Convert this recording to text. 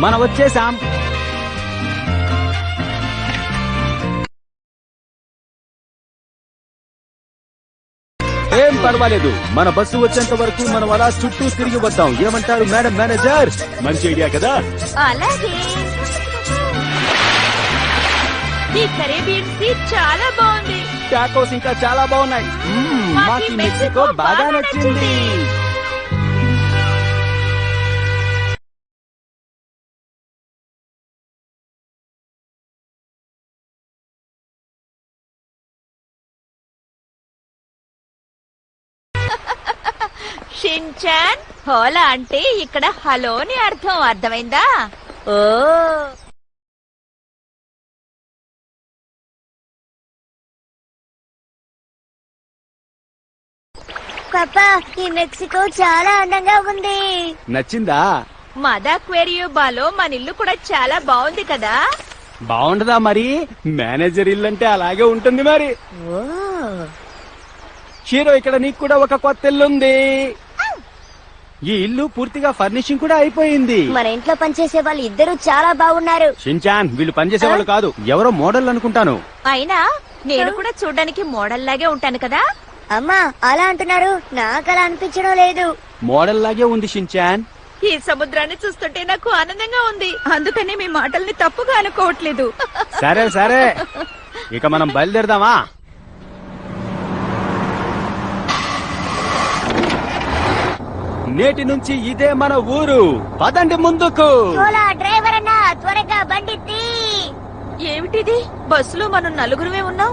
మనం వచ్చేసాం. ఏం పర్వాలేదు, మన బస్సు వచ్చేంత వరకు మనం అలా చుట్టూ తిరిగి వద్దాం. ఏమంటారు మేడం మేనేజర్? మంచి ఐడియా కదా. అలాగే ఈ కరేబియన్ సీ చాలా బాగుంది. టాకోస్ ఇంకా చాలా బాగున్నాయి. మాకు మెక్సికో బాగా నచ్చింది. షిన్చాన్, హోలా అంటే ఇక్కడ హలో అని అర్థం. అర్థమైందా? ఓ పాపా, ఈ మెక్సికో చాలా అందంగా ఉంది. నచ్చిందా? మదాక్వేరియోబాలో మన ఇల్లు కూడా చాలా బాగుంది కదా. బాగుండదా మరి? మేనేజర్ ఇల్లు అంటే అలాగే ఉంటుంది మరి. హీరో, ఇక్కడ నీకు కూడా ఒక కొత్త ఇల్లు ఉంది. ఈ ఇల్లు పూర్తిగా ఫర్నిషింగ్ కూడా అయిపోయింది. మన ఇంట్లో పనిచేసే వాళ్ళు ఇద్దరు చాలా బాగున్నారు. షిన్చాన్, వీళ్ళు పనిచేసే వాళ్ళు కాదు, ఎవరో మోడల్ అనుకుంటాను. అయినా నేను కూడా చూడ్డానికి మోడల్ లాగే ఉంటాను కదా. అమ్మా, అలా అంటున్నారు, నాకు అలా అనిపించడం లేదు. మోడల్ లాగే ఉంది షిన్చాన్. ఈ సముద్రాన్ని చూస్తుంటే నాకు ఆనందంగా ఉంది. అందుకని మీ మాటల్ని తప్పుగా అనుకోవట్లేదు. సరే సరే, ఇక మనం బయలుదేరదామా? నేటి నుంచి ఇదే మన ఊరు. పదండి ముందుకు. హోలా డ్రైవర్ అన్నా, త్వరగా బండి తీ. ఏమిటిది? బస్సులో మనం నలుగురమే ఉన్నాం.